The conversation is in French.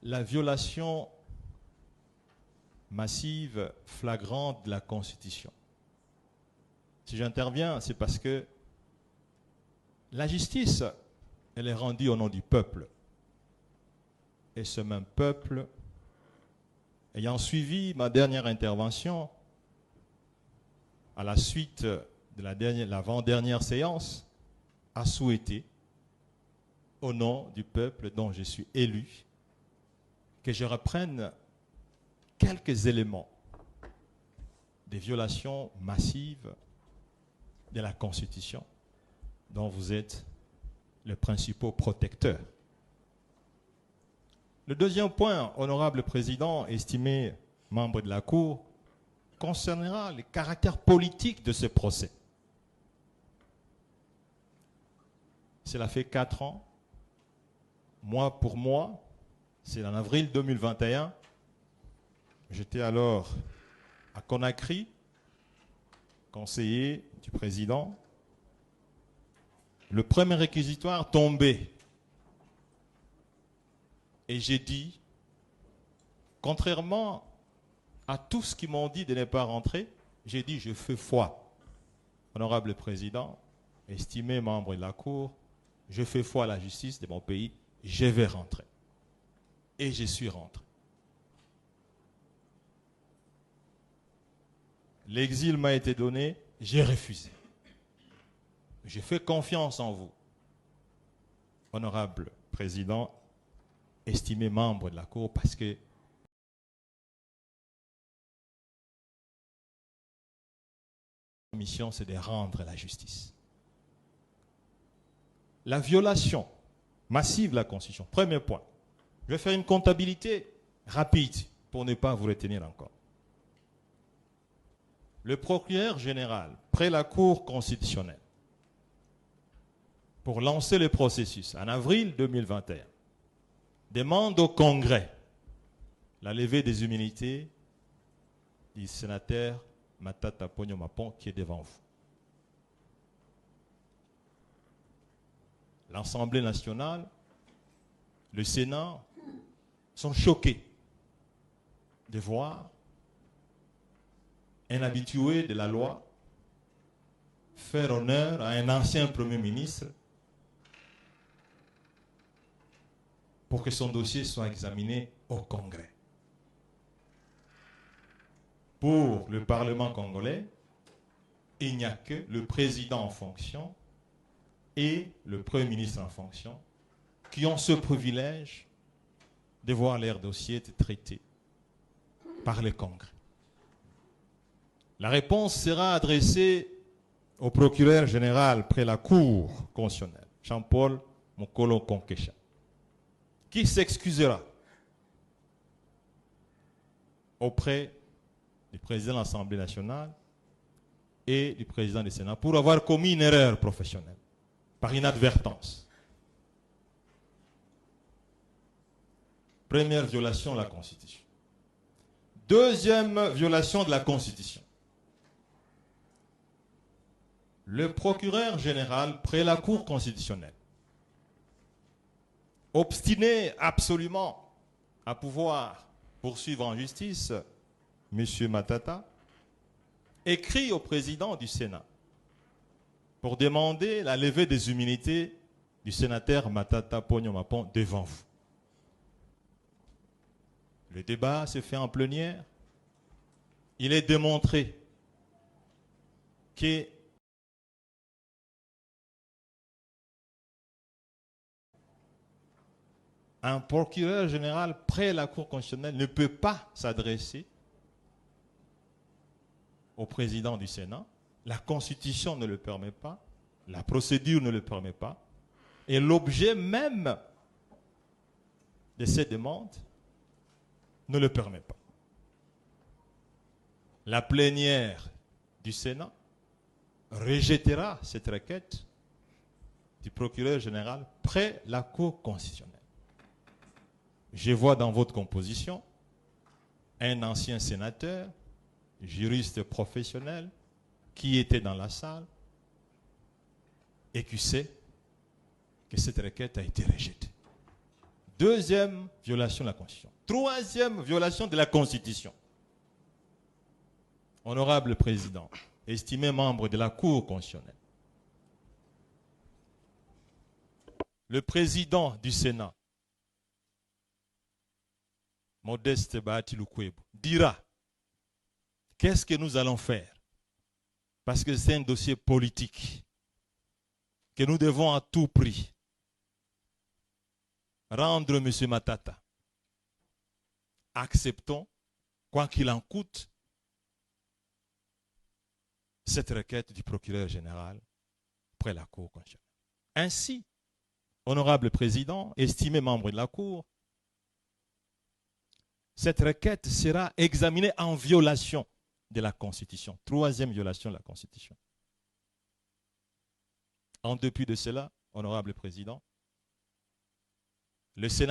la violation massive, flagrante de la Constitution. Si j'interviens, c'est parce que la justice, elle est rendue au nom du peuple. Et ce même peuple, ayant suivi ma dernière intervention, à la suite de l'avant-dernière séance, a souhaité, au nom du peuple dont je suis élu, que je reprenne quelques éléments des violations massives de la Constitution dont vous êtes le principal protecteur. Le deuxième point, honorable président, estimé membre de la Cour, concernera le caractère politique de ce procès. Cela fait 4 ans, mois pour mois, c'est en avril 2021. J'étais alors à Conakry, conseiller du président. Le premier réquisitoire tombait. Et j'ai dit, contrairement à tout ce qu'ils m'ont dit de ne pas rentrer, j'ai dit, je fais foi. Honorable président, estimé membre de la Cour, je fais foi à la justice de mon pays, je vais rentrer. Et je suis rentré. L'exil m'a été donné, j'ai refusé. J'ai fait confiance en vous, honorable président, estimé membre de la Cour, parce que la mission, c'est de rendre la justice. La violation massive de la Constitution, premier point. Je vais faire une comptabilité rapide pour ne pas vous retenir encore. Le procureur général, près la Cour constitutionnelle, pour lancer le processus en avril 2021, demande au Congrès la levée des immunités du sénateur Matata Ponyo Mapon qui est devant vous. L'Assemblée nationale, le Sénat sont choqués de voir un habitué de la loi faire honneur à un ancien Premier ministre pour que son dossier soit examiné au Congrès. Pour le Parlement congolais, il n'y a que le président en fonction et le Premier ministre en fonction qui ont ce privilège de voir leur dossier être traité par le Congrès. La réponse sera adressée au procureur général près la Cour constitutionnelle, Jean-Paul Mokolo Konkesha, qui s'excusera auprès du président de l'Assemblée nationale et du président du Sénat pour avoir commis une erreur professionnelle par inadvertance. Première violation de la Constitution. Deuxième violation de la Constitution. Le procureur général près la Cour constitutionnelle, obstiné absolument à pouvoir poursuivre en justice M. Matata, écrit au président du Sénat pour demander la levée des immunités du sénateur Matata Ponyo Mapon devant vous. Le débat se fait en plénière. Il est démontré qu'un procureur général près la Cour constitutionnelle ne peut pas s'adresser au président du Sénat. La Constitution ne le permet pas, la procédure ne le permet pas, et l'objet même de cette demande ne le permet pas. La plénière du Sénat rejettera cette requête du procureur général près la Cour constitutionnelle. Je vois dans votre composition un ancien sénateur, juriste professionnel, qui était dans la salle et qui sait que cette requête a été rejetée. Deuxième violation de la Constitution. Troisième violation de la Constitution. Honorable Président, estimé membre de la Cour constitutionnelle, le président du Sénat, Modeste Bahati Lukwebo, dira qu'est-ce que nous allons faire, parce que c'est un dossier politique que nous devons à tout prix rendre M. Matata. Acceptons, quoi qu'il en coûte, cette requête du procureur général près la Cour constitutionnelle. Ainsi, honorable président, estimé membre de la Cour, cette requête sera examinée en violation de la Constitution. Troisième violation de la Constitution. En dépit de cela, honorable président, le Sénat